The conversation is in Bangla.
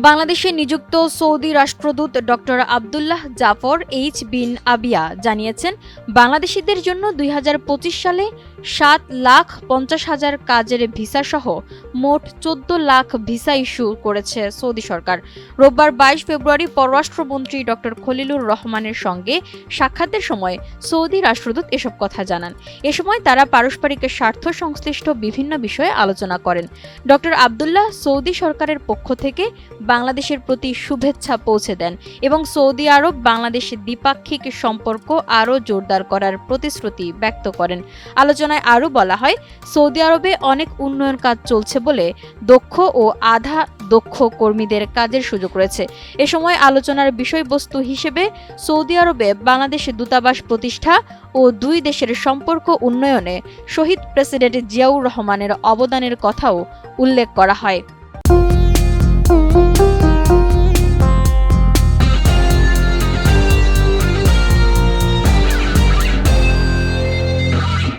বাংলাদেশে নিযুক্ত সৌদি রাষ্ট্রদূত ডক্টর আবদুল্লাহ জাফর এইচ বিন আবিয়া জানিয়েছেন, বাংলাদেশিদের জন্য ২০২৫ সালে ৭,৫০,০০০ কাজের ভিসাসহ মোট ১৪ লাখ ভিসা ইস্যু করেছে সৌদি সরকার। রোববার ২২ ফেব্রুয়ারি পররাষ্ট্রমন্ত্রী ডক্টর খলিলুর রহমানের সঙ্গে সাক্ষাতের সময় সৌদি রাষ্ট্রদূত এসব কথা জানান। এ সময় তারা পারস্পরিক স্বার্থ সংশ্লিষ্ট বিভিন্ন বিষয়ে আলোচনা করেন। ডক্টর আবদুল্লাহ সৌদি সরকারের পক্ষ থেকে বাংলাদেশের প্রতি শুভেচ্ছা পৌঁছে দেন এবং সৌদি আরব বাংলাদেশ দ্বিপাক্ষিক সম্পর্ক আরও জোরদার করার প্রতিশ্রুতি ব্যক্ত করেন। আলোচনায় আরও বলা হয়, সৌদি আরবে অনেক উন্নয়ন কাজ চলছে বলে দক্ষ ও আধা দক্ষ কর্মীদের কাজের সুযোগ রয়েছে। এ সময় আলোচনার বিষয়বস্তু হিসেবে সৌদি আরবে বাংলাদেশ দূতাবাস প্রতিষ্ঠা ও দুই দেশের সম্পর্ক উন্নয়নে শহীদ প্রেসিডেন্ট জিয়াউর রহমানের অবদানের কথাও উল্লেখ করা হয়।